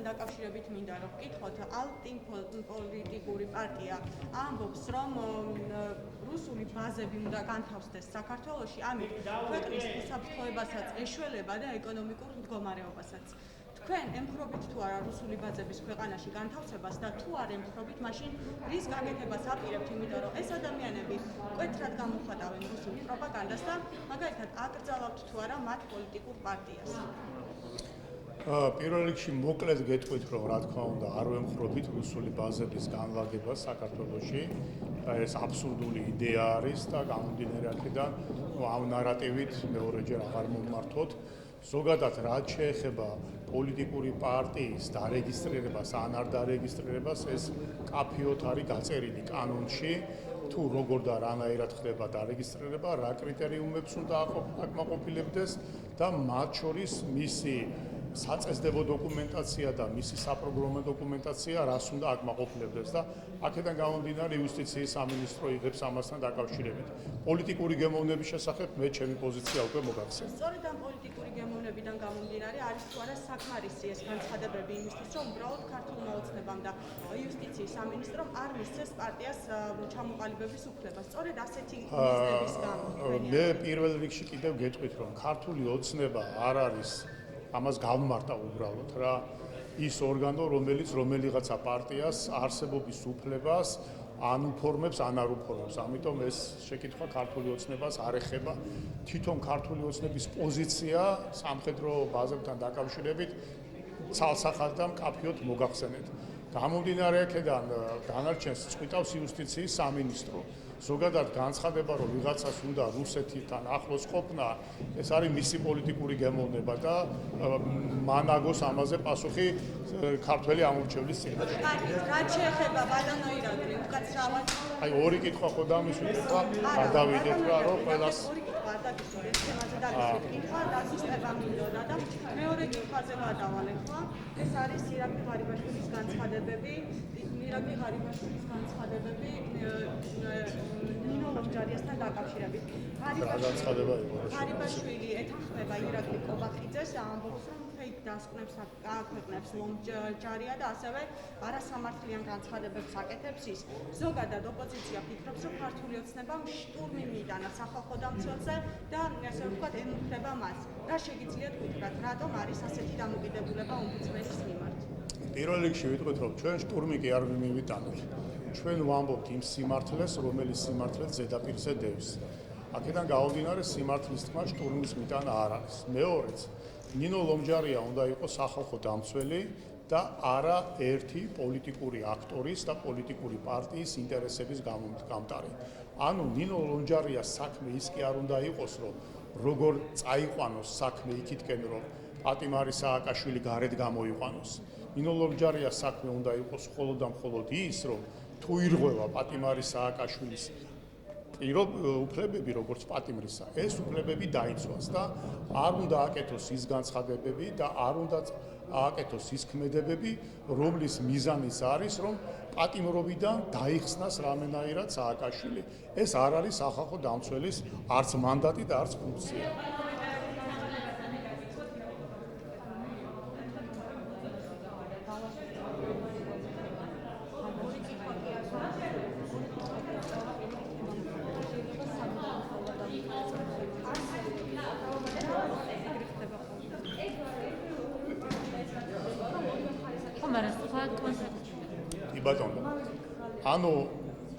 ამასთან დაკავშირებით მინდა რომ ვკითხოთ, ალტიმ პოლიტიკური პარტია ამბობს, რომ რუსული ბაზები უნდა განთავსდეს საქართველოში, ამით ქვეყნის უსაფრთხოებასაც ეშველება და ეკონომიკურ მდგომარეობასაც. თქვენ ემხრობით თუ არა რუსული ბაზების ქვეყანაში განთავსებას და თუ არ ემხრობით, მაშინ რის გაკეთებას აპირებთ, იმიტომ რომ ეს ადამიანები მკვეთრად გამოხატავენ რუსულ პროპაგანდას და მაგალითად აკრძალავთ თუ არა მათ პოლიტიკურ პარტიას. პირველ რიგში მოკლედ გეტყვით, რომ რა თქმა უნდა არ ვემხრობით რუსული ბაზების განლაგებას საქართველოში. ეს აბსურდული იდეა არის და გამომდინარე აქედან ამ ნარატივით მეორეჯერ აღარ მომმართოთ. ზოგადად რაც შეეხება პოლიტიკური პარტიის დარეგისტრირებას ან არ დარეგისტრირებას, ეს კაფიოთ არის გაწერილი კანონში, თუ როგორ და რანაირად ხდება დარეგისტრირება, რა კრიტერიუმებს უნდა აკმაყოფილებდეს და მათ შორის მისი საწესდებო დოკუმენტაცია და მისი საპროგრამო დოკუმენტაცია რას უნდა აკმაყოფილებდეს და აქედან გამომდინარე იუსტიციის სამინისტრო იღებს ამასთან დაკავშირებით. პოლიტიკური გემოვნების შესახებ მე ჩემი პოზიცია უკვე მოგახსენე. სწორედ ამ პოლიტიკური გემოვნებიდან გამომდინარე არის თუ არა საკმარისი ეს განცხადებები იმისთვის, რომ უბრალოდ ქართულმა ოცნებამ და იუსტიციის სამინისტრომ არ მისცეს პარტიას ჩამოყალიბების უფლება. სწორედ ასეთი მიზნების გამო. მე პირველ რიგში კიდევ გეტყვით, რომ ქართული ოცნება არ არის ამას გავმართა უბრალოდ რა ის ორგანო, რომელიც რომელიღაცა პარტიას არსებობის უფლებას ან უფორმებს, ან არ უფორმებს. ამიტომ ეს შეკითხვა ქართული ოცნებას არ ეხება. თვითონ ქართული ოცნების პოზიცია სამხედრო ბაზებთან დაკავშირებით ცალსახად და მკაფიოდ მოგახსენეთ. გამომდინარე აქედან განარჩენს წვითავს იუსტიციის სამინისტრო. ზოგადად განცხადება, რომ ვიღაცას უნდა რუსეთთან ახლოს ყოფნა, ეს არის მისი პოლიტიკური გემოვნება და მან აგოს ამაზე პასუხი ქართველი ამორჩევლის წინაშე. რაც შეეხება ბატონო ირაკლი, უკაცრავად. აი ორი კითხვა ხო დამისვით ხა გადავიდეთ რა რომ ყველას ორი კითხვა დაგისვით, ეს თემაზე დაგისვით კითხვა, დასისტება მინდოდა და მეორე კითხვაზე გადავალე ხო? ეს არის ირაკლი ღარიბაშვილის განცხადებები, ირაკლი ღარიბაშვილის განცხადებები ნინო ლომჯარიასთან დაკავშირებით. ღარიბაშვილი ეთანხმება ირაკლი კობახიძეს, ამბობს, რომ ფეიქ დასკვნებს აქვეყნებს ლომჯარია და ასევე არასამართლიან განცხადებებს აკეთებს ის. ზოგადად ოპოზიცია ფიქრობს, რომ ქართული ოცნებამ შტურმი მიიტანა სახალხო დამცველზე და ასე ვთქვათ, ემუქრება მას. რა შეგიძლიათ გითხრათ, რატომ არის ასეთი დამოკიდებულება ომბუდსმენის მიმართ? პირველ რიგში ვიტყვით, რომ ჩვენ შტურმი კი არ მივიტანოთ. ჩვენ ვამბობთ იმ სიმართლეს, რომელიც სიმართლეს ზედაპირზე დევს. აქედან გამომდინარე სიმართლის თქმა შტურმის მიტანა არ არის. მეორეც, ნინო ლომჯარია უნდა იყოს სახალხო დამცველი და არა ერთი პოლიტიკური აქტორის და პოლიტიკური პარტიის ინტერესების გამტარი. ანუ ნინო ლომჯარიას საქმე ის კი არ უნდა იყოს, რომ როგორ წაიყვანოს საქმე იქითკენ, რომ პატიმარი სააკაშვილი გარეთ გამოიყვანოს. ნინო ლომჯარიას საქმე უნდა იყოს მხოლოდ და მხოლოდ ის, რომ თუ ირღვევა პატიმარი სააკაშვილის უფლებები, როგორც პატიმრისა, ეს უფლებები დაიცვას და არ უნდა აკეთოს ის განცხადებები და არ უნდა აკეთოს ის ქმედებები, რომლის მიზანიც არის, რომ პატიმრობიდან დაიხსნას რამენაირად სააკაშვილი. ეს არ არის სახალხო დამცველის არც მანდატი და არც ფუნქცია. ბატონო, ანუ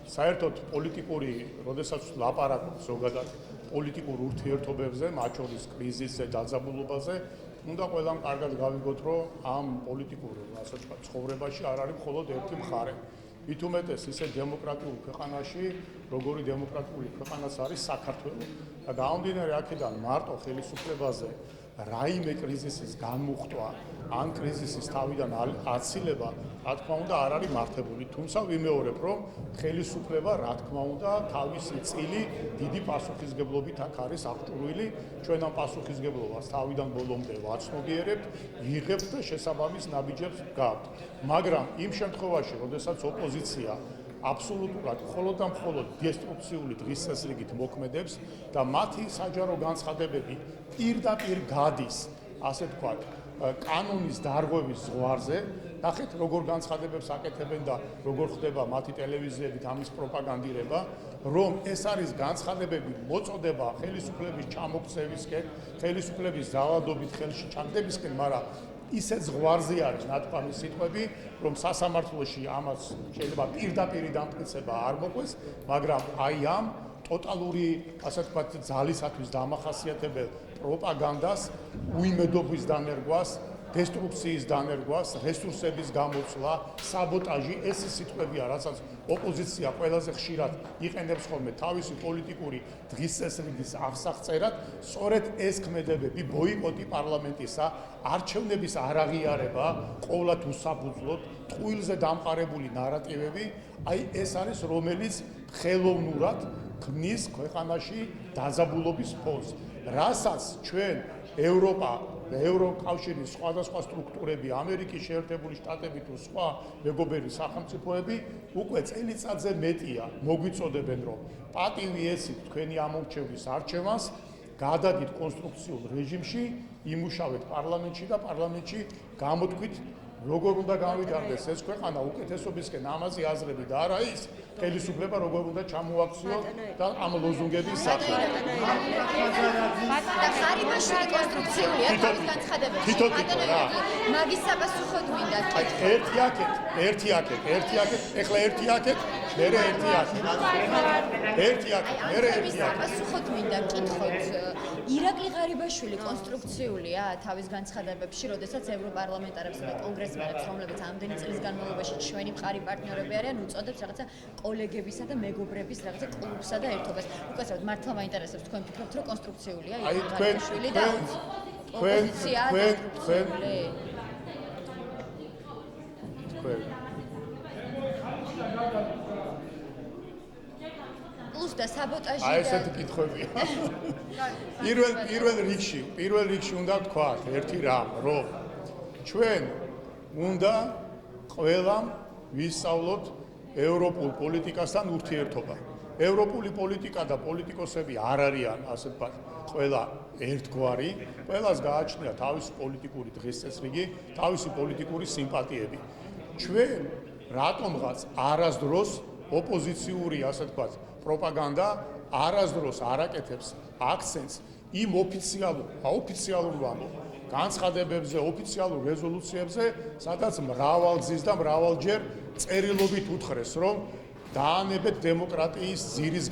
საერთოდ პოლიტიკური, როდესაც ლაპარაკობთ ზოგადად პოლიტიკურ ურთიერთობებზე, მათ შორის კრიზისზე, დაძაბულობაზე, უნდა ყველამ კარგად გავიგოთ, რომ ამ პოლიტიკურ, ასე ვთქვათ, ცხოვრებაში არ არის მხოლოდ ერთი მხარე. მით უმეტეს ისე დემოკრატიულ ქვეყანაში, როგორი დემოკრატიული ქვეყანაც არის საქართველო. და გამომდინარე აქედან მარტო ხელისუფლებაზე რაიმე კრიზისის განმუხტვა ან კრიზისის თავიდან აცილება, რა თქმა უნდა, არ არის მართებული. თუმცა ვიმეორებ, რომ ხელისუფლება, რა თქმა უნდა, თავისი წილი დიდი პასუხისგებლობით აქ არის აღჭურვილი. ჩვენ ამ პასუხისგებლობას თავიდან ბოლომდე ვაცნობიერებთ, ვიღებთ და შესაბამის ნაბიჯებს გავთ. მაგრამ იმ შემთხვევაში, როდესაც ოპოზიცია აბსოლუტურად მხოლოდ და მხოლოდ დესტრუქციული დღის წესრიგით მოქმედებს და მათი საჯარო განცხადებები პირდაპირ გადის, ასე ვთქვათ, კანონის დარღვევის ზღვარზე. ნახეთ, როგორ განცხადებებს აკეთებენ და როგორ ხდება მათი ტელევიზიებით ამის პროპაგანდირება, რომ ეს არის განცხადებები მოწოდება ხელისუფლების ჩამოქცევისკენ, ხელისუფლების ძალადობით ხელში ჩაგდებისკენ, მაგრამ ისეთ ზღვარზე არის ნათქვამი სიტყვები, რომ სასამართლოში ამას შეიძლება პირდაპირი დამტკიცება არ მოყვეს, მაგრამ აი ამ ტოტალური, ასე ვთქვათ, ძალისათვის დამახასიათებელ პროპაგანდას, უიმედობის დანერგვას, დესტრუქციის დანერგვას, რესურსების გამოცვლა, საბოტაჟი, ეს სიტყვებია, რასაც ოპოზიცია ყველაზე ხშირად იყენებს ხოლმე თავისი პოლიტიკური დღის წესრიგის აღსაღწერად, სწორედ ეს ქმედებები, ბოიკოტი პარლამენტისა, არჩევნების არაღიარება, ყოვლად უსაფუძვლოდ, ტყუილზე დამყარებული ნარატივები, აი ეს არის, რომელიც ხელოვნურად ქმნის ქვეყანაში დაძაბულობის ფონს, რასაც ჩვენ ევროპა ევროკავშირის სხვადასხვა სტრუქტურები, ამერიკის შეერთებული შტატები თუ სხვა მეგობარი სახელმწიფოები უკვე წელიწადზე მეტია მოგვიწოდებენ, რომ პატივი ესით თქვენი ამორჩევლის არჩევანს გადადით კონსტრუქციულ რეჟიმში, იმუშავეთ პარლამენტში და პარლამენტში გამოთქვით, როგორ უნდა გავიგარდეს ეს ქვეყანა უკეთესობისკენ, ამაზე აზრები და არა ის ხელისუფლება როგორ უნდა ჩამოაქციოს და ამ ლოზუნგების სახით. ხარიბაშვილი კონსტრუქციულია თავის განცხადებებში. მაგის საპასუხოდ მინდა. ერთი აქეთ, ეხლა ერთი აქეთ, მერე ერთი აქეთ. ერთი აქეთ, მერე ერთი აქეთ. საპასუხოდ მინდა კითხოთ. ირაკლი ღარიბაშვილი კონსტრუქციულია თავის განცხადებებში, როდესაც ევროპარლამენტარებს და კონგრესმენებს, რომლებიც ამდენი წლის განმავლობაში ჩვენი მყარი პარტნიორები არიან, უწოდებს რაღაცა კოლეგებისა და მეგობრების რაღაცა კლუბსა და ერთობას. უკაცრავად მართლა მაინტერესებს თქვენ ფიქრობთ, რომ კონსტრუქციულია ირაკლი ღარიბაშვილი და ოპოზიცია კონსტრუქციული? და საბოტაჟი აი ესეთი კითხვებია. პირველ რიგში უნდა ვთქვათ ერთი რამ, რომ ჩვენ უნდა ყველამ ვისწავლოთ ევროპულ პოლიტიკასთან ურთიერთობა. ევროპული პოლიტიკა და პოლიტიკოსები არ არიან, ასე ვთქვათ, ყველა ერთგვარი, ყველას გააჩნია თავისი პოლიტიკური დღესწესრიგი, თავისი პოლიტიკური სიმპათიები. ჩვენ რატომღაც არასდროს ოპოზიციური, ასე ვთქვათ, პროპაგანდა არასდროს არ აკეთებს აქცენტს იმ ოფიციალურ განცხადებებზე, ოფიციალურ რეზოლუციებზე, სადაც მრავალგზის და მრავალჯერ წერილობით უთხრეს, რომ დაანებეთ დემოკრატიის ძირის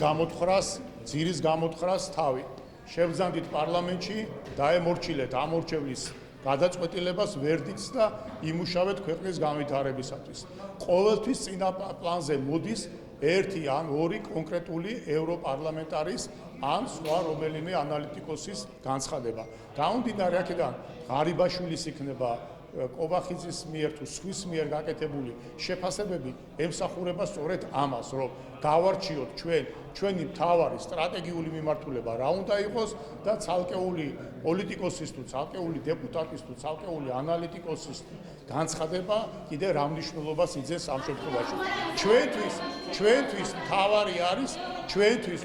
გამოთხრას თავი. შევძანდით პარლამენტში, დაემორჩილეთ ამორჩევლის გადაწყვეტილებას, ვერდიქტს და იმუშავეთ ქვეყნის განვითარებისათვის. ყოველთვის წინა პლანზე მოდის ერთი ან ორი კონკრეტული ევროპარლამენტარის ან სხვა რომელიმე ანალიტიკოსის განცხადება. გამომდინარე აქედან ღარიბაშვილის იქნება კობახიძის მიერ თუ სხვის მიერ გაკეთებული შეფასებები ემსახურება სწორედ ამას, რომ გავარჩიოთ ჩვენი მთავარი სტრატეგიული მიმართულება რა უნდა იყოს და ცალკეული პოლიტიკოსის თუ ცალკეული დეპუტატის თუ ცალკეული ანალიტიკოსის განცხადება კიდე რა მნიშვნელობას იძენს ამ შემთხვევაში. ჩვენთვის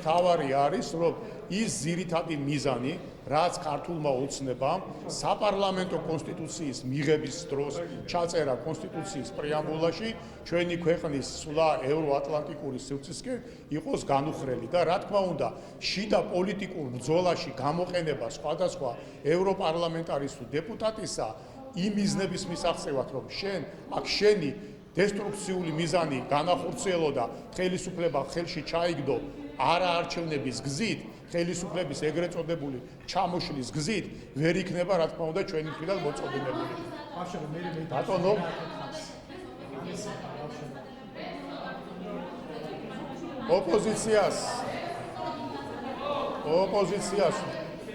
მთავარი არის, რომ ის ძირითადი მიზანი, რაც ქართულმა ოცნებამ საპარლამენტო კონსტიტუციის მიღების დროს ჩაწერა კონსტიტუციის პრეამბულაში, ჩვენი ქვეყნის სვლა ევროატლანტიკური სივრცისკენ იყოს განუხრელი და რა თქმა უნდა, შიდა პოლიტიკურ ბრძოლაში გამოყენება სხვადასხვა ევროპარლამენტარის თუ დეპუტატისა იმ მიზნების მისაღწევად, რომ შენი დესტრუქციული მიზანი განახორციელო და ხელისუფლება ხელში ჩაიგდო არაარჩევნების გზით, ხელისუფლების ეგრეთ წოდებული ჩამოშლის გზით, ვერ იქნება რა თქმა უნდა ჩვენი მხრიდან მოწოდებებული. ბატონო,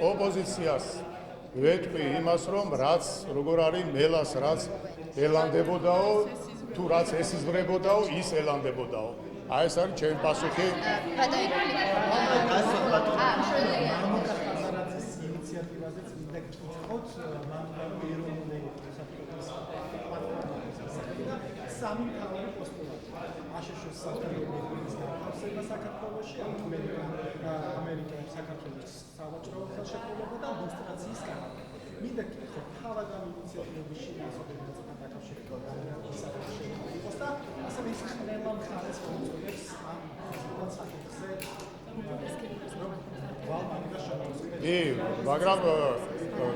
ოპოზიციას ვეთქვი იმას, რომ რაც როგორ არის მელას, რაც ელანდებოდაო, თუ რაც ესიზღვრებოდაო, ის ელანდებოდაო. აი ეს არის ჩემი პასუხი. ინიციატივაზეც მინდა გკითხოთ, მამუკანო ეროვნული საფრთხის პლატფორმაზე და სამი მთავარი პოსტულატი. აშშ-ის საფრთხის განთავსება საქართველოში, ამერიკა საქართველოს სავაჭრო ხელშეკრულება და ლუსტრაციის კანონი. მინდა გითხო თავადან ინიციატივების შინაარსობებთან დაკავშირებით ისაა იყოს და ასევე ის ყველა მხარეს მოუწოდებს ამ საკითხზე მაგრამ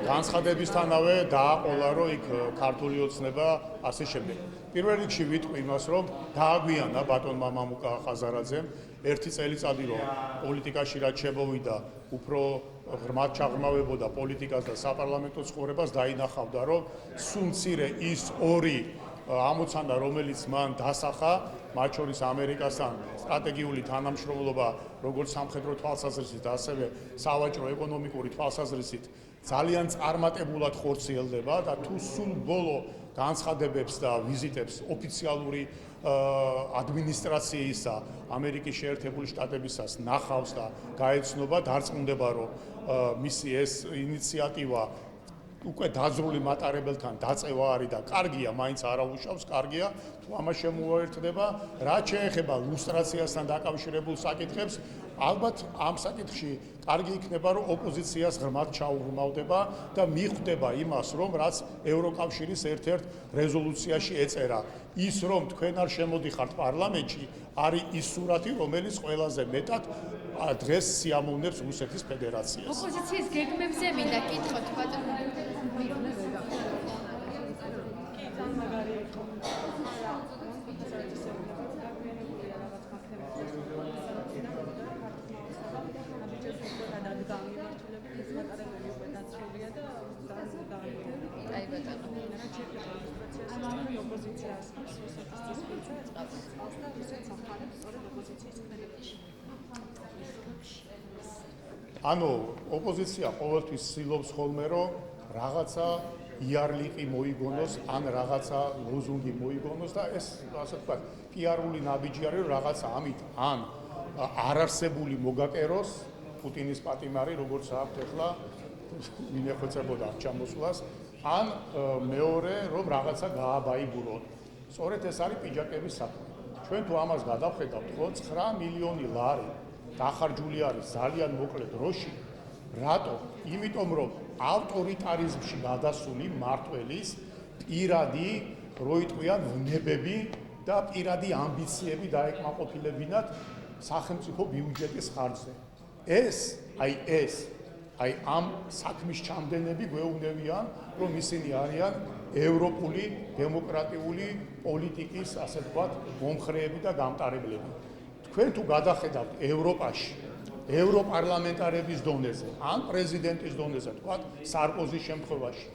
განცხადებისთანავე დააყოლა, რომ იქ ქართული ოცნება ასე შემდეგ. პირველ რიგში ვიტყვი იმას, რომ დააგვიანა ბატონმა მამუკა ხაზარაძემ ერთი წელიწადი რომ პოლიტიკაში რაც შემოვიდა, უფრო ღრმად ჩაღრმავებოდა პოლიტიკას და საპარლამენტო ცხოვრებას, დაინახავდა, რომ სულ მცირე ის ორი ამოცანა, რომელიც მან დასახა, მათ შორის ამერიკასთან სტრატეგიული თანამშრომლობა, როგორც სამხედრო თვალსაზრისით, ასევე სავაჭრო ეკონომიკური თვალსაზრისით, ძალიან წარმატებულად ხორციელდება და თუ სულ ბოლო განცხადებებს და ვიზიტებს ოფიციალური ადმინისტრაციისა ამერიკის შეერთებული შტატებისას ნახავს და გაეცნობა, დარწმუნდება, რომ მისი ეს ინიციატივა უკვე დაძრული მატარებელთან დაწევა არის და კარგია, მაინც არაუშავს, კარგია, თუ ამას შემოუერთდება, რაც შეეხება ლუსტრაციასთან დაკავშირებულ საკითხებს, ალბათ ამ საკითხში კარგი იქნება, რომ ოპოზიციას ღრმად ჩაუღრმავდება და მიხვდება იმას, რომ რაც ევროკავშირის ერთ-ერთ რეზოლუციაში ეწერა. ის, რომ თქვენ არ შემოდიხართ პარლამენტში, არის ის სურათი, რომელიც ყველაზე მეტად დღეს სიამოვნებს რუსეთის ფედერაციას. ოპოზიციის გეგმებზე მინდა კითხოთ, ბატონო. ანუ ოპოზიცია ყოველთვის ცდილობს ხოლმე, რომ რაღაცა იარლიყი მოიგონოს, ან რაღაცა ლოზუნგი მოიგონოს და ეს, ასე ვთქვათ, პიარული ნაბიჯი არის, რომ რაღაცა ამით ან არარსებული მოგაკეროს პუტინის პატიმარი, როგორც აქვთ ახლა, მინეხოცებოდა ჩამოსვლას, ან მეორე, რომ რაღაცა გააბაიბურონ. სწორედ ეს არის პიჯაკების საქმე. ჩვენ თუ ამას გადავხედავთ, ხო, 9 მილიონი ლარი დახარჯული არის ძალიან მოკლე დროში. რატო? იმიტომ რომ ავტორიტარიზმში გადასული მმართველის პირადი როიტყვიან ვნებები და პირადი ამბიციები დაეკმაყოფილებინათ სახელმწიფო ბიუჯეტის ხარჯზე. ეს ამ საქმის ჩამდენები გვეუბნებიან, რომ ისინი არიან ევროპული დემოკრატიული პოლიტიკის, ასე ვთქვათ, მომხრეები და გამტარებლები. თქვენ თუ გადახედავთ ევროპაში, ევროპარლამენტარების დონეზე, ან პრეზიდენტის დონეზე, თქვათ, სარკოზის შემთხვევაში,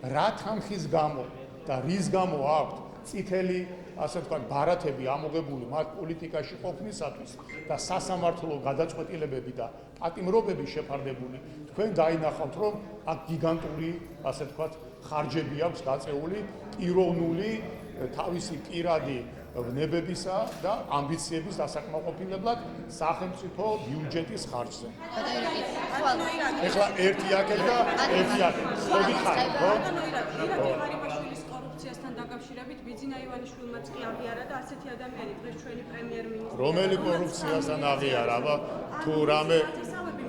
რა თანხის გამო და რის გამო აქვთ წითელი, ასე ვთქვათ, ბარათები ამოღებული მათ პოლიტიკაში ყოფნისათვის და სასამართლო გადაწყვეტილებები და პატიმრობები შეფარდებული, თქვენ დაინახავთ, რომ აქ გიგანტური, ასე ვთქვათ, ხარჯები აქვს გაწეული პიროვნული თავისი პირადი ვნებებისა და ამბიციების დასაკმაყოფილებლად სახელმწიფო ბიუჯეტის ხარჯზე. ეხლა ერთი აქეთ და ერთი აქეთ. მოგიხარით, ხო? ღარიბაშვილის კორუფციასთან დაკავშირებით ბიძინა ივანიშვილმაც კი აღიარა და ასეთი ადამიანი დღეს ჩვენი პრემიერ-მინისტრი. რომელი კორუფციასთან აღიარა, აბა თუ რამე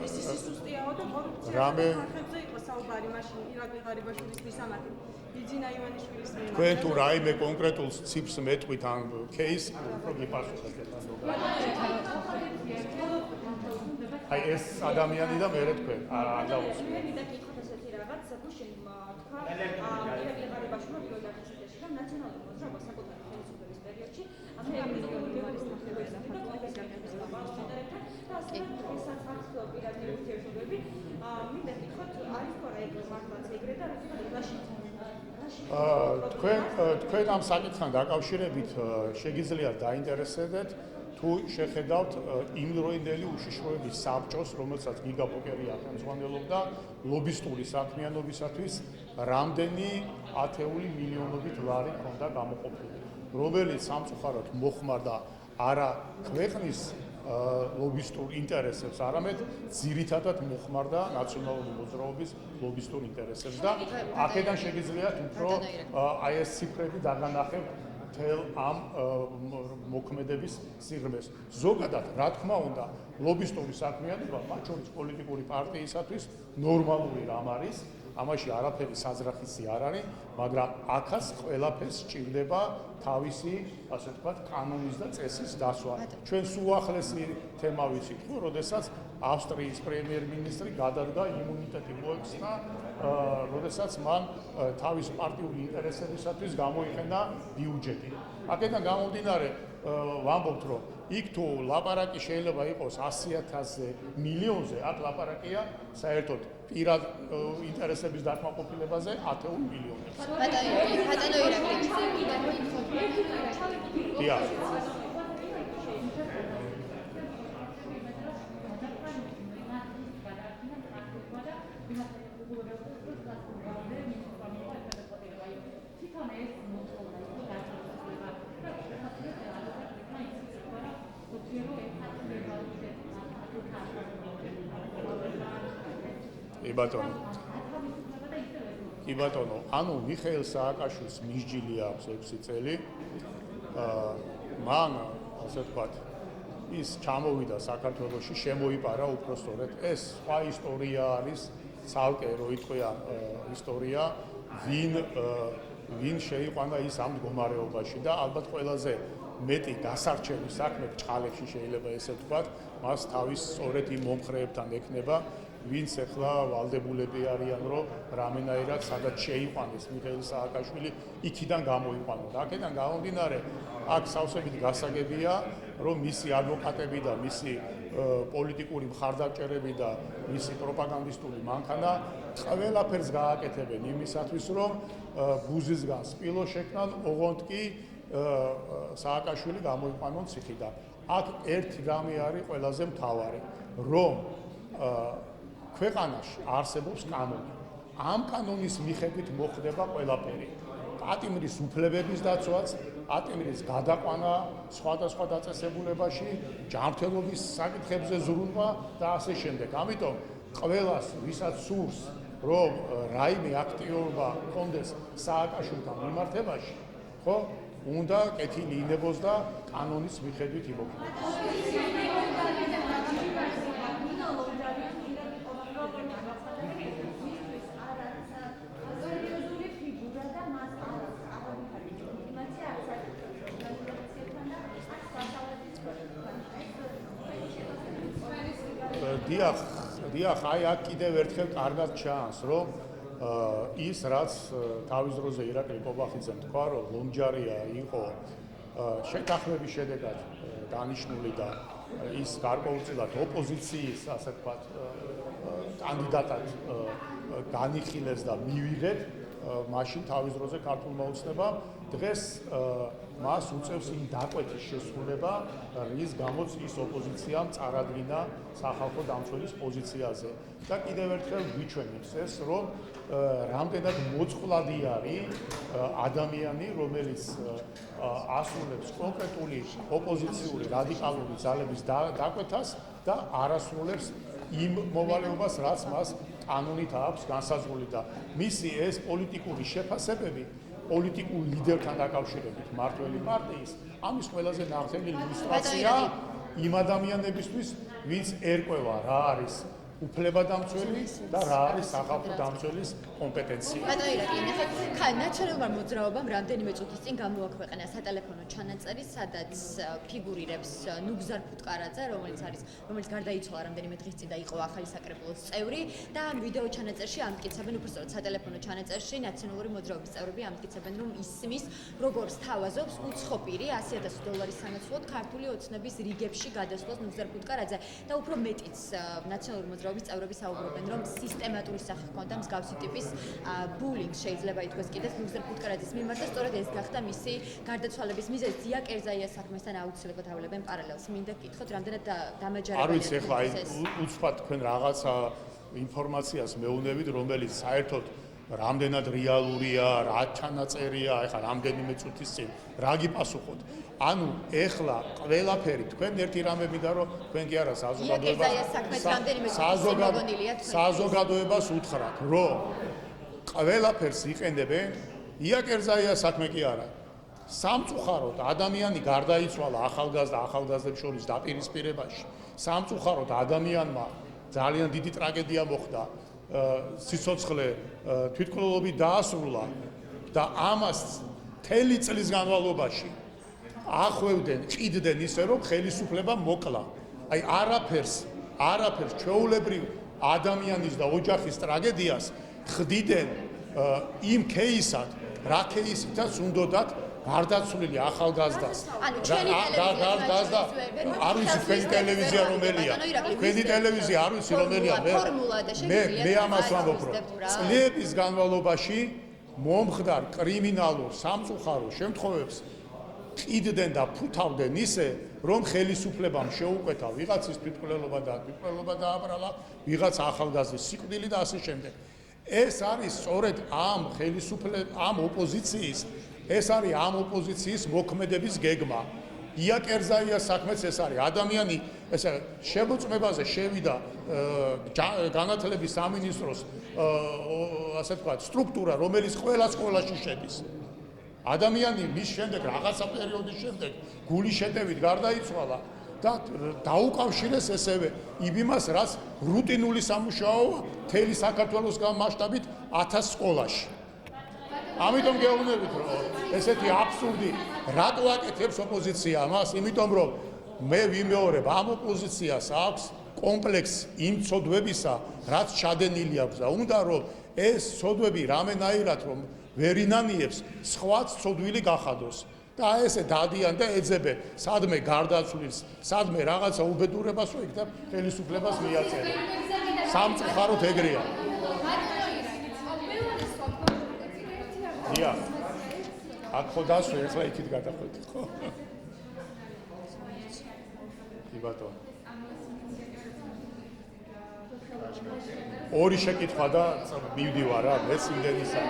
მისი სისუსტეაო და კორუფცია. რამე ხებზე იყო საუბარი მაშინ ირაკლი ღარიბაშვილის მისამართი. ბიძინა ივანიშვილის მიმართ. თქვენ თუ რაიმე კონკრეტულ ციფრს მეტყვით ან кейს, უფრო გიპასუხებთ. აი ეს ადამიანი და მე თქვენ არ დავუსვით. მე მინდა გითხოთ ესეთი რაღაც, გუშინ თქვა, ირაკლი ღარიბაშვილმა პირველ დახსნაში და ნაციონალური მოძრაობა საკუთარი ხელისუფლების პერიოდში 1 მილიონი დოლარის თანხმობის საფინანსების გამოსაყენებთან და ასევე ესახავს პირადი ურთიერთობები. მინდა გითხოთ, არის თუ არა ეგ მართლაც ეგრე და თქვენ ამ საკითხთან დაკავშირებით შეგიძლიათ დაინტერესებდეთ თუ შეხედავთ იმდროინდელი უშიშროების საბჭოს, რომელსაც გიგა პოკერია ხელმძღვანელობდა ლობისტური საქმიანობისათვის, რამდენი ათეული მილიონობით ლარი ჰქონდა გამოყოფილი, რომელიც სამწუხაროდ მოხმარდა არა ქვეყნის ლობისტურ ინტერესებს, არამედ ძირითადად მოხმარდა ნაციონალური მოძრაობის ლობისტურ ინტერესებს და აქედან შეგიძლიათ უფრო აი ეს ციფრები დაგანახებთ მთელ ამ მოქმედების სიღრმეს. ზოგადად, რა თქმა უნდა, ლობისტური საქმიანობა, მათ შორის პოლიტიკური პარტიისათვის ნორმალური რამ არის, ამაში არაფერი საზრახისი არ არის, მაგრამ აქაც ყველაფერს სჭირდება თავისი, ასე ვთქვათ, კანონის და წესის დასვა. ჩვენ უახლესი თემა ვიცით, ხო, როდესაც ავსტრიის პრემიერ-მინისტრი გადადგა იმუნიტეტი მოექცნა, როდესაც მან თავის პარტიული ინტერესებისათვის გამოიყენა ბიუჯეტი. აქედან გამომდინარე, ვამბობთ, რომ იქ თუ ლაპარაკი შეიძლება იყოს 100,000-ზე, მილიონზე, აქ ლაპარაკია საერთოდ პირად ინტერესების დაკმაყოფილებაზე 10 მილიონებზე. ბატონო ირაკლი. დიახ. კი ბატონო, ანუ მიხეილ სააკაშვილს მისჯილი აქვს 6 წელი. მან, ასე ვთქვათ, ის ჩამოვიდა საქართველოში, შემოიპარა უпростоრეთ. ეს სხვა ისტორია არის, ცალკე რო იტყვიან ისტორია, ვინ შეიყვანა ის ამ მდგომარეობაში და ალბათ ყველაზე მეტი გასარჩევი საქმე ჭყალებში შეიძლება ესე ვთქვათ, მას თავის სწორედ იმ მომხრეებთან ექნება, ვინც ახლა ვალდებულები არიან, რომ რამენაირად სადაც შეიყვანეს მიხეილ სააკაშვილი, იქიდან გამოიყვანონ. აქედან გამომდინარე, აქ სავსებით გასაგებია, რომ მისი ადვოკატები და მისი პოლიტიკური მხარდაჭერები და მისი პროპაგანდისტული მანქანა ყველაფერს გააკეთებენ იმისათვის, რომ ბუზისგან სპილო შექმნან, ოღონდ კი სააკაშვილი გამოიყვანონ ციხიდან. აქ ერთი რამე არის ყველაზე მთავარი, რომ ქვეყანაში არსებობს კანონი. ამ კანონის მიხედვით მოხდება ყველაფერი. პატიმრის უფლებების დაცვაც, პატიმრის გადაყვანა სხვადასხვა დაწესებულებაში, ჯანმრთელობის საკითხებზე ზრუნვა და ასე შემდეგ. ამიტომ ყველას, ვისაც სურს, რომ რაიმე აქტიურობა ჰქონდეს სააკაშვილთან მიმართებაში, ხო, უნდა კეთილი ინებოს და კანონის მიხედვით იმოქმედოს. დიახ, აი აქ კიდევ ერთხელ კარგად ჩანს, რომ ის რაც თავის დროზე ირაკლი კობახიძემ თქვა, რომ ლომჯარია იყო შეთანხმების შედეგად დანიშნული და ის გარკვეულწილად ოპოზიციის, ასე ვთქვათ, კანდიდატად განიხილეს და მივიღეთ, მაშინ თავის დროზე ქართულმა ოცნებამ დღეს მას უწევს იმ დაკვეთის შესრულება, რის გამოც ის ოპოზიციამ წარადგინა სახალხო დამცველის პოზიციაზე. და კიდევ ერთხელ გვიჩვენებს ეს, რომ რამდენად მოწყვლადი არის ადამიანი, რომელიც ასრულებს კონკრეტული ოპოზიციური რადიკალური ძალების დაკვეთას და არასრულებს იმ მოვალეობას, რაც მას კანონით აქვს განსაზღვრული და მისი ეს პოლიტიკური შეფასებები პოლიტიკურ ლიდერთან დაკავშირებით მართველი პარტიის ამის ყველაზე ნახელი ილუსტრაცია იმ ადამიანებისთვის, ვინც ერკვევა რა არის უფლებადამცველი და რა არის სახალხო დამცველის კომპეტენცია. ბატონო ირაკლი, ნახეთ, ნაციონალურმა მოძრაობამ რამდენიმე წუთის წინ გამოაქვეყნა სატელეფონო ჩანაწერი, სადაც ფიგურირებს ნუგზარ ფუტკარაძე, რომელიც გარდაიცვალა რამდენიმე დღის წინ და იყო ახალი საკრებულოს წევრი და ამ ვიდეო ჩანაწერში ამტკიცებენ, უბრალოდ სატელეფონო ჩანაწერში ნაციონალური მოძრაობის წევრები ამტკიცებენ, რომ ისმის, როგორც თავაზობს უცხო პირი $100,000 სანაცვლოდ ქართული ოცნების რიგებში გადასვლას ნუგზარ ფუტკარაძე და უფრო მეტიც ნაციონალური მოძრაობის წევრები საუბრობენ, რომ სისტემატური სახე ჰქონდა მსგავსი ტიპის ბულინგ შეიძლება ითქვას კიდეც ნუგზარ ფუტკარაძის მიმართ და სწორედ ეს გახდა მისი გარდაცვალების მიზეზი. ზია კერზაიას საქმესთან აუცილებლად ავლებენ პარალელს. მინდა გკითხოთ, რამდენად დამაჯერებელია. არ ვიცი, ახლა აი უცბად თქვენ რაღაცა ინფორმაციას მეუნებით, რომელიც საერთოდ რამდენად რეალურია, რა ჩანაწერია, ახლა რამდენიმე წუთის წინ რა გიპასუხოთ. ანუ ეხლა ყველაფერი თქვენ ერთი რამე მინდა რომ თქვენ კი არა საზოგადოებას უთხრათ, რომ ყველაფერს იყენებენ, იაკერზაია საქმე კი არა. სამწუხაროდ ადამიანი გარდაიცვალა ახალგაზრდებს შორის დაპირისპირებაში. სამწუხაროდ ადამიანმა ძალიან დიდი ტრაგედია მოხდა სიცოცხლე თვითმკვლელობით დაასრულა და ამას მთელი წლის განმავლობაში ახვევდნენ, ყიდდნენ ისე რომ ხელისუფლება მოკლა. აი არაფერს ჩვეულებრივ ადამიანის და ოჯახის ტრაგედიას ხდიდნენ იმ кейსად, რა кейსითაც უნდათ გარდაცვლილი ახალგაზრდას. არ ვიცი თქვენი ტელევიზია რომელია. თქვენი ტელევიზია არ ვიცი რომელია. მე ამას ვამბობ, რომ წლების განმავლობაში მომხდარ კრიმინალურ სამწუხარო შემთხვევებს ყიდდნენ და ფუთავდნენ ისე, რომ ხელისუფლებამ შეუკვეთა ვიღაცის თვითმკვლელობა დააბრალა, ვიღაც ახალგაზრდის სიკვდილი და ასე შემდეგ. ეს არის სწორედ ამ ოპოზიციის მოქმედების გეგმა. იაკერზაიას საქმეც ეს არის. ადამიანი ესე შემოწმებაზე შევიდა განათლების სამინისტროს ასე ვთქვათ სტრუქტურა, რომელიც ყველა სკოლაში შედის. ადამიანი მის შემდეგ რაღაცა პერიოდის შემდეგ გულის შეტევით გარდაიცვალა და დაუკავშირეს ესევე იმას, რაც რუტინული სამუშაოა მთელი საქართველოს მასშტაბით 1000 სკოლაში. ამიტომ გეუბნებით, რომ ესეთი აბსურდი რატო აკეთებს ოპოზიცია მას? იმიტომ რომ მე ვიმეორებ, ამ ოპოზიციას აქვს კომპლექსი იმ ცოდვებისა, რაც ჩადენილი აქვს და უნდა რომ ეს ცოდვები რამენაირად რომ ვერ ინანიებს, სხვაც ცოდვილი გახადოს. და ესე დადიან და ეძებენ სადმე გარდაცვლის, სადმე რაღაცა უბედურებას რო იქ და ხელისუფლებას მიაწერენ. სამწუხაროდ ეგრეა. დიახ. აქ ხო დასვე, ახლა იქით გადახვედი, ხო? კი ბატონო. ორი შეკითხვა და მივდივარ რა, მეც იმდენისა.